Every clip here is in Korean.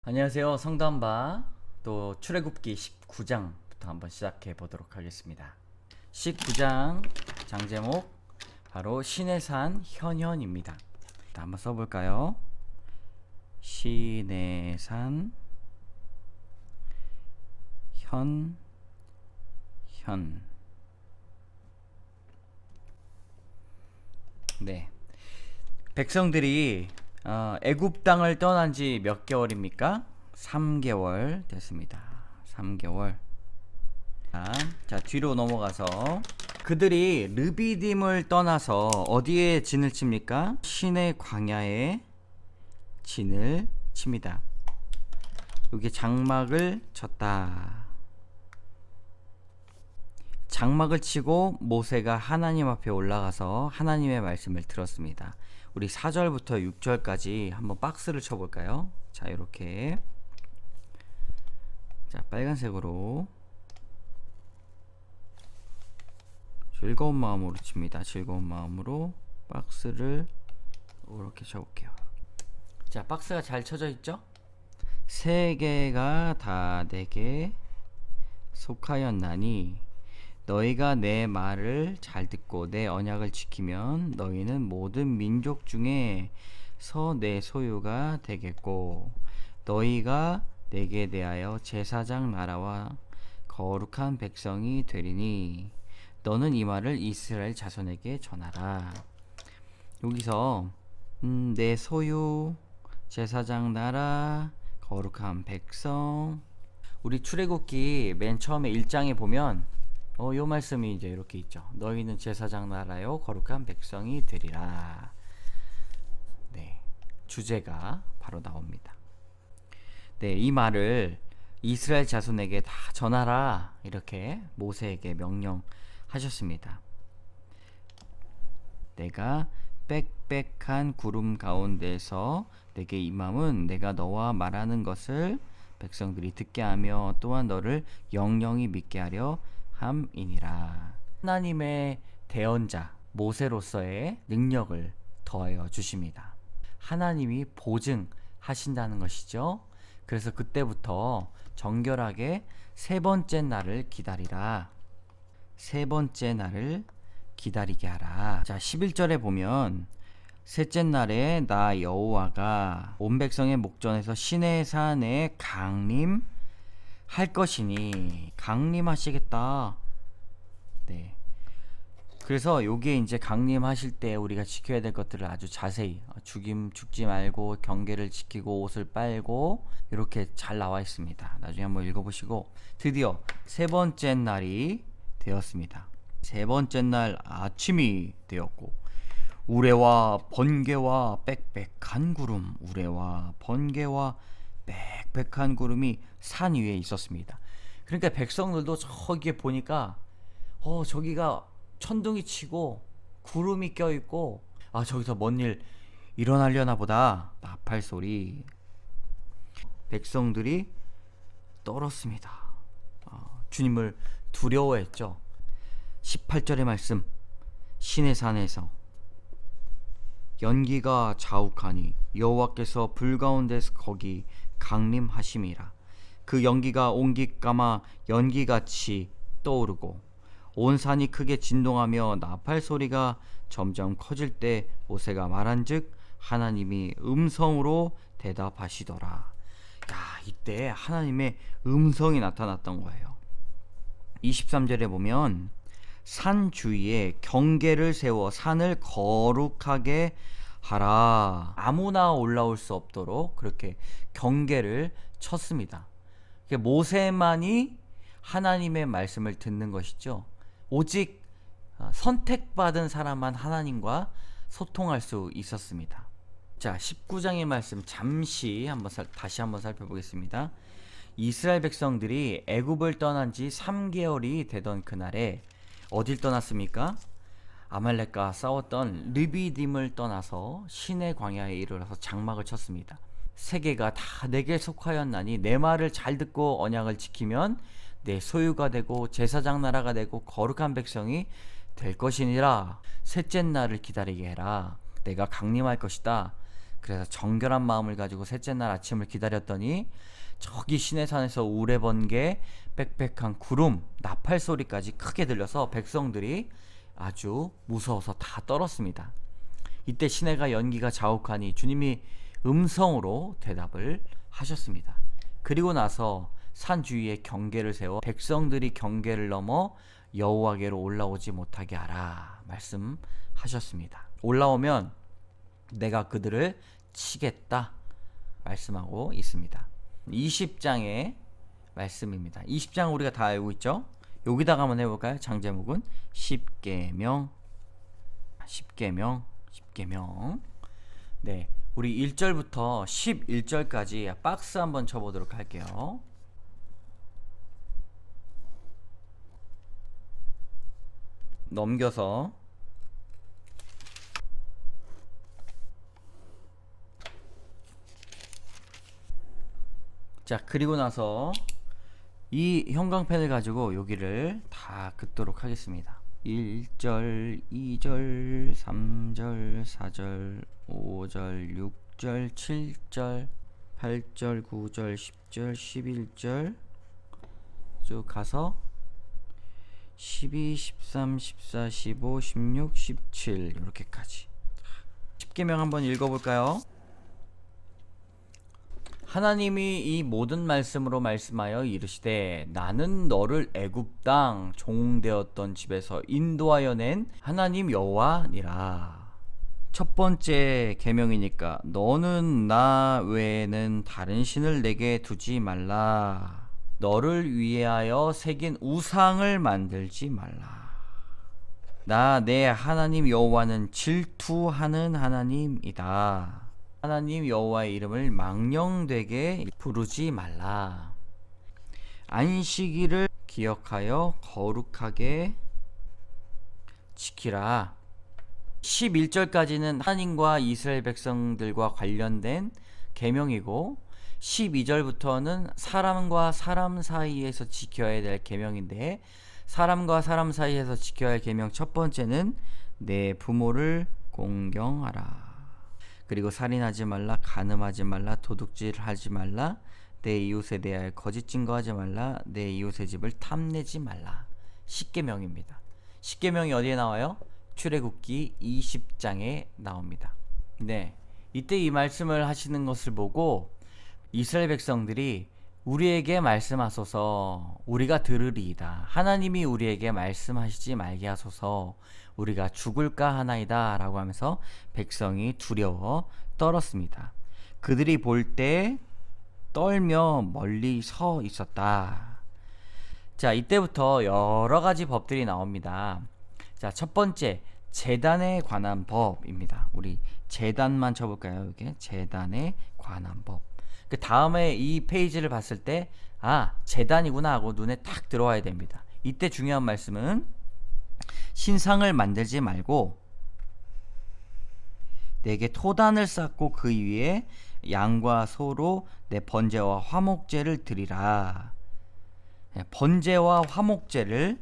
안녕하세요. 성담바 또 출애굽기 19장부터 한번 시작해 보도록 하겠습니다. 19장 장제목 바로 신의 산 현현입니다. 한번 써볼까요? 신의 산 현. 네. 백성들이 애굽 땅을 떠난 지 몇 개월입니까? 3개월 됐습니다. 3개월. 자, 뒤로 넘어가서 그들이 르비딤을 떠나서 어디에 진을 칩니까? 신의 광야에 진을 칩니다. 여기 장막을 쳤다. 장막을 치고 모세가 하나님 앞에 올라가서 하나님의 말씀을 들었습니다. 우리 4절부터 6절까지 한번 박스를 쳐볼까요? 자, 이렇게. 자, 빨간색으로 즐거운 마음으로 칩니다. 즐거운 마음으로 박스를 이렇게 쳐볼게요. 자, 박스가 잘 쳐져 있죠? 세 개가 다 내게 속하였나니 너희가 내 말을 잘 듣고 내 언약을 지키면 너희는 모든 민족 중에서 내 소유가 되겠고 너희가 내게 대하여 제사장 나라와 거룩한 백성이 되리니 너는 이 말을 이스라엘 자손에게 전하라. 여기서 내 소유, 제사장 나라, 거룩한 백성. 우리 출애굽기 맨 처음에 1장에 보면 요 말씀이 이제 이렇게 있죠. 너희는 제사장 나라요 거룩한 백성이 되리라. 네, 주제가 바로 나옵니다. 네, 이 말을 이스라엘 자손에게 다 전하라 이렇게 모세에게 명령하셨습니다. 내가 빽빽한 구름 가운데서 내게 임함은 내가 너와 말하는 것을 백성들이 듣게 하며 또한 너를 영영히 믿게 하려 함이니라. 하나님의 대언자 모세로서의 능력을 더하여 주십니다. 하나님이 보증하신다는 것이죠. 그래서 그때부터 정결하게 세 번째 날을 기다리라. 세 번째 날을 기다리게 하라. 자, 11절에 보면 셋째 날에 나 여호와가 온 백성의 목전에서 시내 산에 강림 할 것이니 강림하시겠다. 네. 그래서 요게 이제 강림하실 때 우리가 지켜야 될 것들을 아주 자세히 죽지 말고 경계를 지키고 옷을 빨고 이렇게 잘 나와 있습니다. 나중에 한번 읽어보시고 드디어 세 번째 날이 되었습니다. 세 번째 날 아침이 되었고 우레와 번개와 빽빽한 구름, 우레와 번개와 빽빽한 구름이 산 위에 있었습니다. 그러니까 백성들도 저기에 보니까 저기가 천둥이 치고 구름이 껴있고 저기서 뭔 일 일어나려나 보다. 나팔 소리. 백성들이 떨었습니다. 주님을 두려워했죠. 18절의 말씀 신의 산에서 연기가 자욱하니 여호와께서 불 가운데서 거기 강림하심이라. 그 연기가 옹깃감아 연기같이 떠오르고 온 산이 크게 진동하며 나팔 소리가 점점 커질 때 모세가 말한즉 하나님이 음성으로 대답하시더라. 이때 하나님의 음성이 나타났던 거예요. 23절에 보면 산 주위에 경계를 세워 산을 거룩하게 하라. 아무나 올라올 수 없도록 그렇게 경계를 쳤습니다. 모세만이 하나님의 말씀을 듣는 것이죠. 오직 선택받은 사람만 하나님과 소통할 수 있었습니다. 자, 19장의 말씀 잠시 다시 한번 살펴보겠습니다. 이스라엘 백성들이 애굽을 떠난 지 3개월이 되던 그날에 어딜 떠났습니까? 아말렉과 싸웠던 르비딤을 떠나서 신의 광야에 이르러서 장막을 쳤습니다. 세계가 다 내게 속하였나니 내 말을 잘 듣고 언약을 지키면 내 소유가 되고 제사장 나라가 되고 거룩한 백성이 될 것이니라. 셋째 날을 기다리게 해라. 내가 강림할 것이다. 그래서 정결한 마음을 가지고 셋째 날 아침을 기다렸더니 저기 시내산에서 우레번개 빽빽한 구름 나팔 소리까지 크게 들려서 백성들이 아주 무서워서 다 떨었습니다. 이때 시내가 연기가 자욱하니 주님이 음성으로 대답을 하셨습니다. 그리고 나서 산 주위에 경계를 세워 백성들이 경계를 넘어 여호와께로 올라오지 못하게 하라 말씀하셨습니다. 올라오면 내가 그들을 치겠다 말씀하고 있습니다. 20장의 말씀입니다. 20장 우리가 다 알고 있죠? 여기다가 한번 해볼까요? 장제목은 십계명. 네, 우리 1절부터 11절까지 박스 한번 쳐보도록 할게요. 넘겨서 자, 그리고 나서 이 형광펜을 가지고 여기를 다 긋도록 하겠습니다. 1절, 2절, 3절, 4절, 5절, 6절, 7절, 8절, 9절, 10절, 11절 쭉 가서 12, 13, 14, 15, 16, 17 이렇게까지. 십계명 한번 읽어볼까요? 하나님이 이 모든 말씀으로 말씀하여 이르시되 나는 너를 애굽 땅 종되었던 집에서 인도하여 낸 하나님 여호와니라. 첫 번째 계명이니까 너는 나 외에는 다른 신을 내게 두지 말라. 너를 위하여 새긴 우상을 만들지 말라. 나 내 하나님 여호와는 질투하는 하나님이다. 하나님 여호와의 이름을 망령되게 부르지 말라. 안식일을 기억하여 거룩하게 지키라. 11절까지는 하나님과 이스라엘 백성들과 관련된 계명이고 12절부터는 사람과 사람 사이에서 지켜야 될 계명인데 사람과 사람 사이에서 지켜야 할 계명 첫 번째는 내 부모를 공경하라. 그리고 살인하지 말라, 간음하지 말라, 도둑질하지 말라, 내 이웃에 대하여 거짓 증거하지 말라, 내 이웃의 집을 탐내지 말라. 십계명입니다. 십계명이 어디에 나와요? 출애굽기 20장에 나옵니다. 네, 이때 이 말씀을 하시는 것을 보고 이스라엘 백성들이 우리에게 말씀하소서 우리가 들으리이다. 하나님이 우리에게 말씀하시지 말게 하소서 우리가 죽을까 하나이다 라고 하면서 백성이 두려워 떨었습니다. 그들이 볼 때 떨며 멀리 서 있었다. 자, 이때부터 여러 가지 법들이 나옵니다. 자, 첫 번째 제단에 관한 법입니다. 우리 제단만 쳐볼까요? 이게 제단에 관한 법. 그 다음에 이 페이지를 봤을 때 제단이구나 하고 눈에 딱 들어와야 됩니다. 이때 중요한 말씀은 신상을 만들지 말고 내게 토단을 쌓고 그 위에 양과 소로 내 번제와 화목제를 드리라. 번제와 화목제를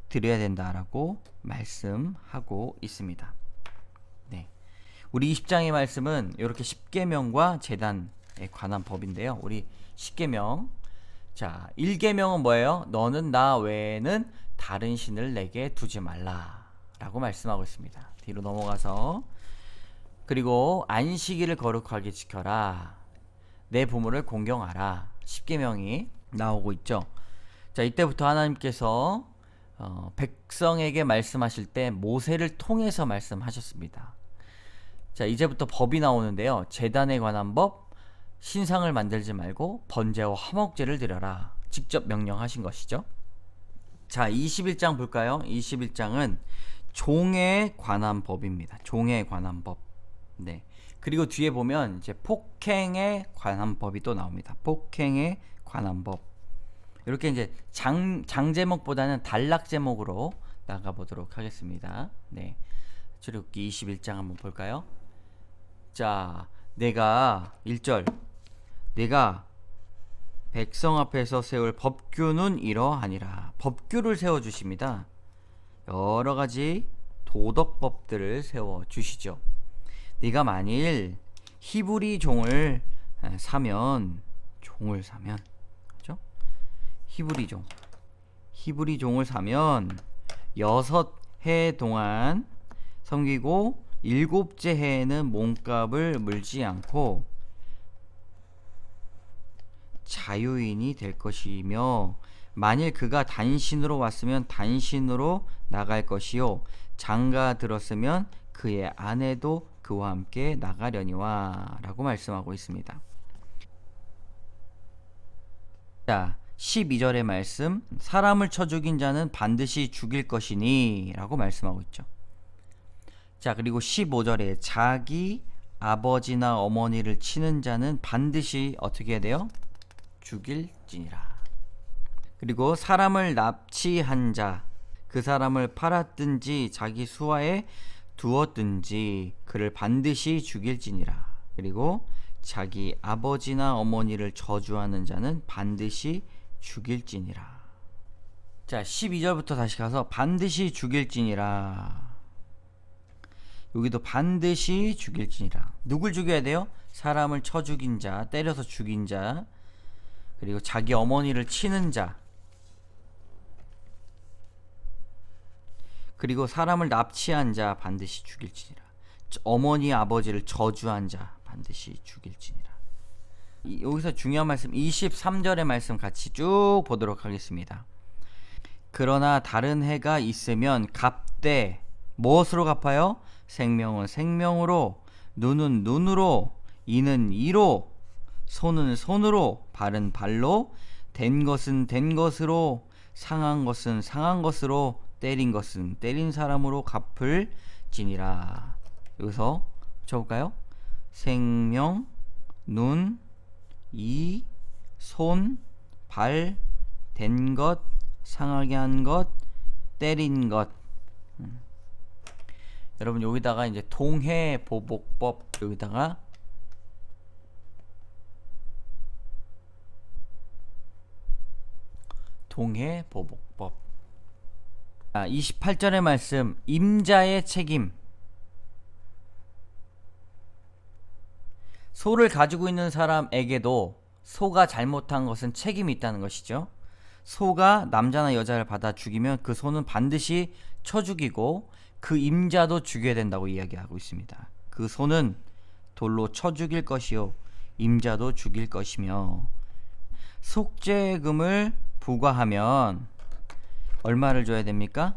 드려야 된다라고 말씀하고 있습니다. 네, 우리 20장의 말씀은 이렇게 십계명과 제단에 관한 법인데요. 우리 십계명, 자 1계명은 뭐예요? 너는 나 외에는 다른 신을 내게 두지 말라 라고 말씀하고 있습니다. 뒤로 넘어가서 그리고 안식일을 거룩하게 지켜라. 내 부모를 공경하라. 십계명이 나오고 있죠. 자, 이때부터 하나님께서 백성에게 말씀하실 때 모세를 통해서 말씀하셨습니다. 자, 이제부터 법이 나오는데요. 제단에 관한 법, 신상을 만들지 말고 번제와 화목제를 드려라. 직접 명령하신 것이죠. 자, 21장 볼까요? 21장은 종에 관한 법입니다. 종에 관한 법. 네. 그리고 뒤에 보면 이제 폭행에 관한 법이 또 나옵니다. 폭행에 관한 법. 이렇게 이제 장 제목보다는 단락 제목으로 나가 보도록 하겠습니다. 네. 출애굽기 21장 한번 볼까요? 자, 내가 1절 내가 백성 앞에서 세울 법규는 이러하니라. 법규를 세워 주십니다. 여러 가지 도덕법들을 세워 주시죠. 네가 만일 히브리 종을 사면 그죠? 히브리 종을 사면 6해 동안 섬기고 7째 해에는 몸값을 물지 않고 자유인이 될 것이며, 만일 그가 단신으로 왔으면 단신으로 나갈 것이요, 장가 들었으면 그의 아내도 그와 함께 나가려니와 라고 말씀하고 있습니다. 자, 12절의 말씀, 사람을 쳐 죽인 자는 반드시 죽일 것이니 라고 말씀하고 있죠. 자, 그리고 15절에 자기 아버지나 어머니를 치는 자는 반드시 어떻게 해야 돼요? 죽일지니라. 그리고 사람을 납치한 자, 그 사람을 팔았든지 자기 수하에 두었든지 그를 반드시 죽일지니라. 그리고 자기 아버지나 어머니를 저주하는 자는 반드시 죽일지니라. 자, 12절부터 다시 가서 반드시 죽일지니라. 여기도 반드시 죽일지니라. 누굴 죽여야 돼요? 사람을 쳐 죽인 자, 때려서 죽인 자, 그리고 자기 어머니를 치는 자, 그리고 사람을 납치한 자 반드시 죽일지니라. 어머니 아버지를 저주한 자 반드시 죽일지니라. 여기서 중요한 말씀 23절의 말씀 같이 쭉 보도록 하겠습니다. 그러나 다른 해가 있으면 갚되 무엇으로 갚아요? 생명은 생명으로, 눈은 눈으로, 이는 이로, 손은 손으로, 발은 발로, 된 것은 된 것으로, 상한 것은 상한 것으로, 때린 것은 때린 사람으로 갚을지니라. 여기서 쳐볼까요? 생명, 눈, 이, 손, 발, 된 것, 상하게 한 것, 때린 것. 여러분 여기다가 이제 동해보복법, 여기다가 동해보복법. 28절의 말씀, 임자의 책임. 소를 가지고 있는 사람에게도 소가 잘못한 것은 책임이 있다는 것이죠. 소가 남자나 여자를 받아 죽이면 그 소는 반드시 쳐 죽이고 그 임자도 죽여야 된다고 이야기하고 있습니다. 그 소는 돌로 쳐 죽일 것이요, 임자도 죽일 것이며, 속죄금을 부과하면 얼마를 줘야 됩니까?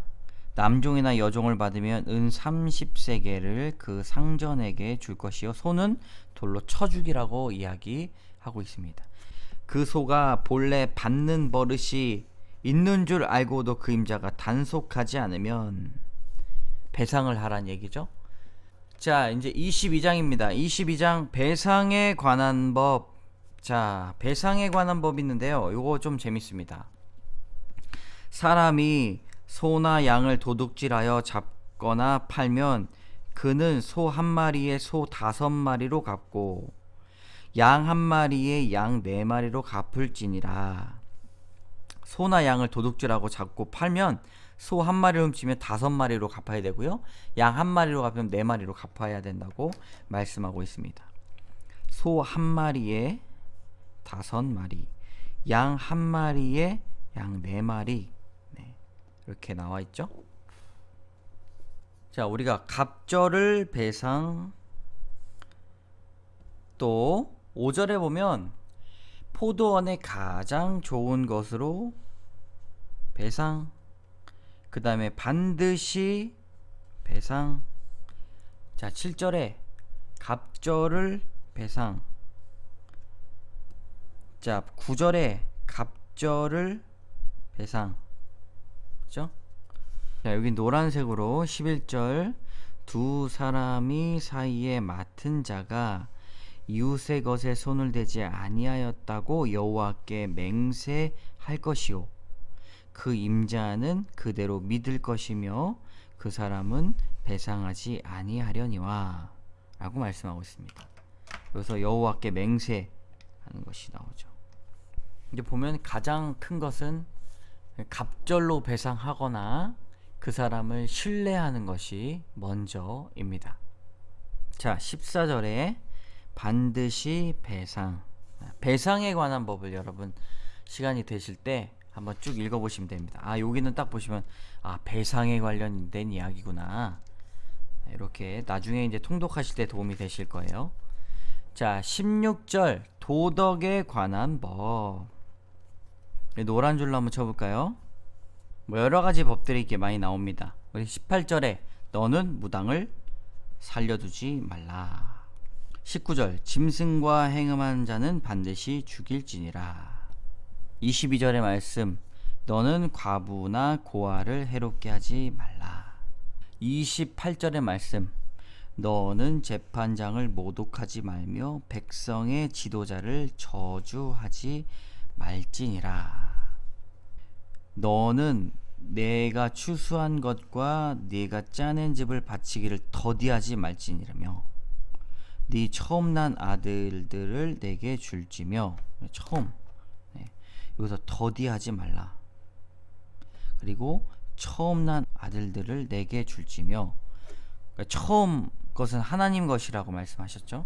남종이나 여종을 받으면 은 30세겔을 그 상전에게 줄 것이요, 소는 돌로 쳐 죽이라고 이야기하고 있습니다. 그 소가 본래 받는 버릇이 있는 줄 알고도 그 임자가 단속하지 않으면 배상을 하란 얘기죠. 자, 이제 22장입니다. 22장 배상에 관한 법. 자, 배상에 관한 법이 있는데요, 요거 좀 재밌습니다. 사람이 소나 양을 도둑질하여 잡거나 팔면 그는 소 한 마리에 소 5마리로 갚고 양 한 마리에 양 4마리로 갚을지니라. 소나 양을 도둑질하고 잡고 팔면 소 한 마리를 훔치면 5마리로 갚아야 되고요, 양 한 마리로 갚으면 4마리로 갚아야 된다고 말씀하고 있습니다. 소 한 마리에 5마리, 양 한 마리에 양 4마리, 이렇게 나와 있죠. 자, 우리가 갑절을 배상, 또 5절에 보면 포도원의 가장 좋은 것으로 배상, 그 다음에 반드시 배상. 자, 7절에 갑절을 배상. 자, 9절에 갑절을 배상. 그죠? 자, 여기 노란색으로 11절, 두 사람이 사이에 맡은 자가 이웃의 것에 손을 대지 아니하였다고 여호와께 맹세할 것이요, 그 임자는 그대로 믿을 것이며 그 사람은 배상하지 아니하려니와 라고 말씀하고 있습니다. 여기서 여호와께 맹세하는 것이 나오죠. 이제 보면 가장 큰 것은 갑절로 배상하거나 그 사람을 신뢰하는 것이 먼저입니다. 자, 14절에 반드시 배상. 배상에 관한 법을 여러분 시간이 되실 때 한번 쭉 읽어보시면 됩니다. 아, 여기는 딱 보시면 아, 배상에 관련된 이야기구나. 이렇게 나중에 이제 통독하실 때 도움이 되실 거예요. 자, 16절 도덕에 관한 법. 노란 줄로 한번 쳐볼까요? 뭐 여러 가지 법들이 이렇게 많이 나옵니다. 우리 18절에 너는 무당을 살려두지 말라. 19절 짐승과 행음한 자는 반드시 죽일지니라. 22절의 말씀 너는 과부나 고아를 해롭게 하지 말라. 28절의 말씀 너는 재판장을 모독하지 말며 백성의 지도자를 저주하지 말지니라. 너는 내가 추수한 것과 네가 짜낸 집을 바치기를 더디하지 말지니라며 네 처음 난 아들들을 내게 줄지며. 처음, 여기서 더디하지 말라. 그리고 처음 난 아들들을 내게 줄지며. 그러니까 처음 것은 하나님 것이라고 말씀하셨죠.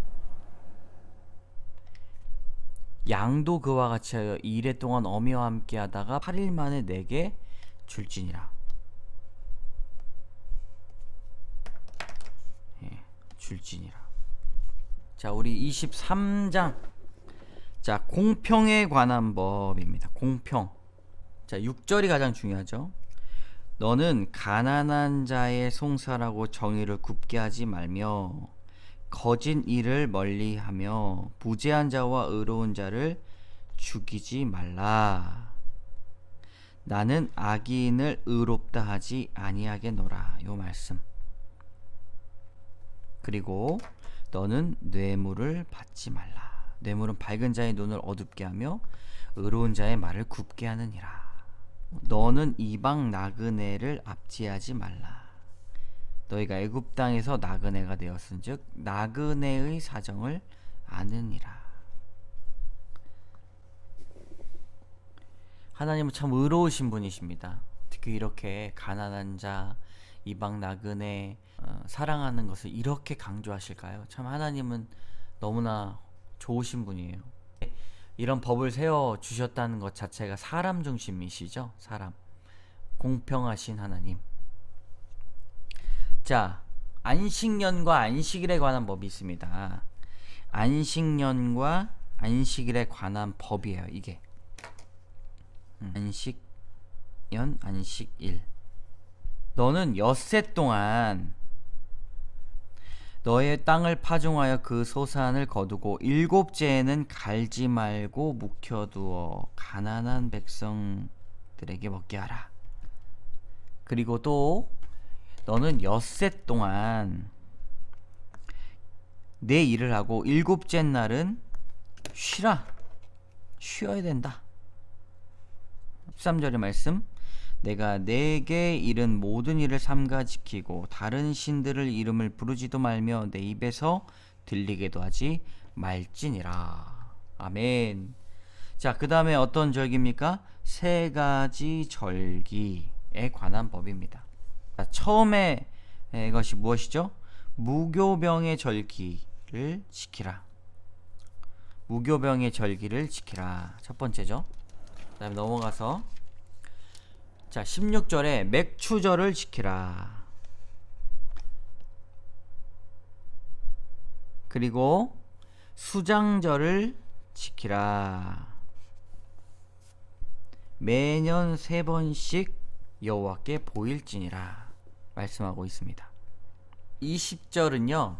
양도 그와 같이 하여 2일 동안 어미와 함께 하다가 8일 만에 내게 줄지니라. 줄지니라. 자, 우리 23장. 자, 공평에 관한 법입니다. 공평. 자, 6절이 가장 중요하죠. 너는 가난한 자의 송사라고 정의를 굽게 하지 말며 거짓 일을 멀리하며 부재한 자와 의로운 자를 죽이지 말라. 나는 악인을 의롭다 하지 아니하겠노라. 요 말씀. 그리고 너는 뇌물을 받지 말라. 뇌물은 밝은 자의 눈을 어둡게 하며 의로운 자의 말을 굽게 하느니라. 너는 이방 나그네를 압제하지 말라. 너희가 애굽 땅에서 나그네가 되었은즉 나그네의 사정을 아느니라. 하나님은 참 의로우신 분이십니다. 특히 이렇게 가난한 자, 이방 나그네 사랑하는 것을 이렇게 강조하실까요? 참 하나님은 너무나 좋으신 분이에요. 이런 법을 세워 주셨다는 것 자체가 사람 중심이시죠. 사람. 공평하신 하나님. 자, 안식년과 안식일에 관한 법이 있습니다. 안식년과 안식일에 관한 법이에요. 이게 안식년, 안식일. 너는 엿새 동안 너의 땅을 파종하여 그 소산을 거두고 일곱째에는 갈지 말고 묵혀두어 가난한 백성들에게 먹게 하라. 그리고 또 너는 엿새 동안 내 일을 하고 일곱째 날은 쉬라. 쉬어야 된다. 13절의 말씀 내가 내게 이른 모든 일을 삼가 지키고 다른 신들을 이름을 부르지도 말며 내 입에서 들리게도 하지 말지니라. 아멘. 자, 그 다음에 어떤 절기입니까? 세 가지 절기에 관한 법입니다. 자, 처음에 것이 무엇이죠? 무교병의 절기를 지키라. 무교병의 절기를 지키라. 첫 번째죠. 그 다음에 넘어가서 자, 16절에 맥추절을 지키라. 그리고 수장절을 지키라. 매년 3번씩 여호와께 보일지니라 말씀하고 있습니다. 20절은요.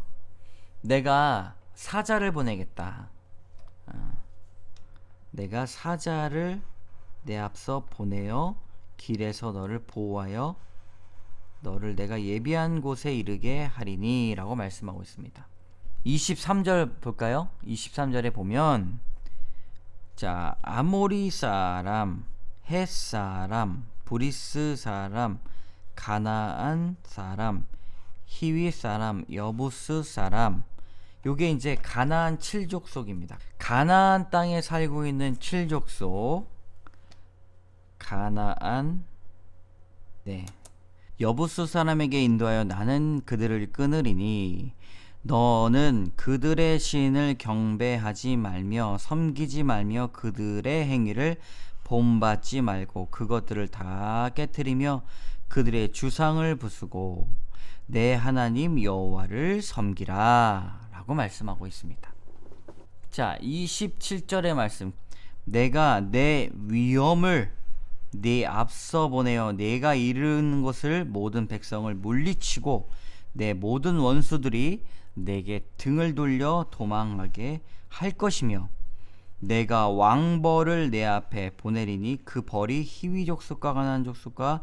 내가 사자를 보내겠다. 내가 사자를 내 앞서 보내어 길에서 너를 보호하여 너를 내가 예비한 곳에 이르게 하리니 라고 말씀하고 있습니다. 23절 볼까요? 23절에 보면 자, 아모리 사람, 헷 사람, 브리스 사람, 가나안 사람, 히위 사람, 여부스 사람. 요게 이제 가나안 7족속입니다. 가나안 땅에 살고 있는 7족속. 가나안, 여부스 사람에게 인도하여 나는 그들을 끊으리니 너는 그들의 신을 경배하지 말며 섬기지 말며 그들의 행위를 본받지 말고 그것들을 다 깨뜨리며 그들의 주상을 부수고 내 하나님 여호와를 섬기라 라고 말씀하고 있습니다. 자, 27절의 말씀. 내가 내 위엄을 네 앞서 보내어 내가 이르는 것을 모든 백성을 물리치고 내 모든 원수들이 내게 등을 돌려 도망하게 할 것이며 내가 왕벌을 내 앞에 보내리니 그 벌이 히위 족속과 가나안 족속과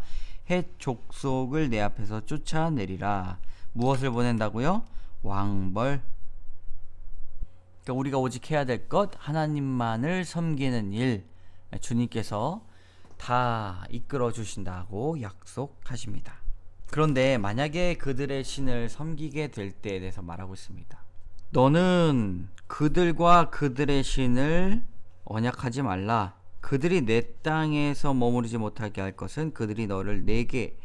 헷 족속을 내 앞에서 쫓아내리라. 무엇을 보낸다고요? 왕벌. 그러니까 우리가 오직 해야 될 것, 하나님만을 섬기는 일, 주님께서 다 이끌어 주신다고 약속하십니다. 그런데 만약에 그들의 신을 섬기게 될 때에 대해서 말하고 있습니다. 너는 그들과 그들의 신을 언약하지 말라. 그들이 내 땅에서 머무르지 못하게 할 것은 그들이 너를 내게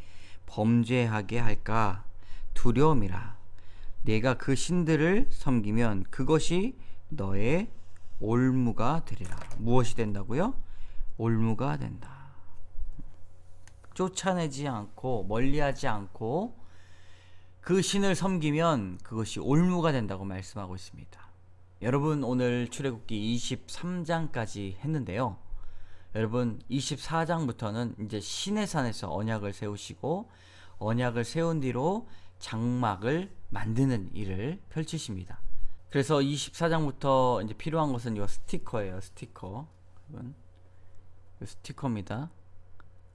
범죄하게 할까 두려움이라. 내가 그 신들을 섬기면 그것이 너의 올무가 되리라. 무엇이 된다고요? 올무가 된다. 쫓아내지 않고 멀리하지 않고 그 신을 섬기면 그것이 올무가 된다고 말씀하고 있습니다. 여러분, 오늘 출애굽기 23장까지 했는데요. 여러분, 24장부터는 이제 시내산에서 언약을 세우시고 언약을 세운 뒤로 장막을 만드는 일을 펼치십니다. 그래서 24장부터 이제 필요한 것은 이 스티커예요. 스티커. 이 스티커입니다.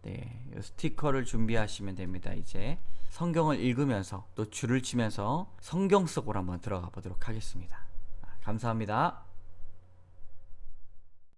네, 이 스티커를 준비하시면 됩니다. 이제 성경을 읽으면서 또 줄을 치면서 성경 속으로 한번 들어가 보도록 하겠습니다. 감사합니다.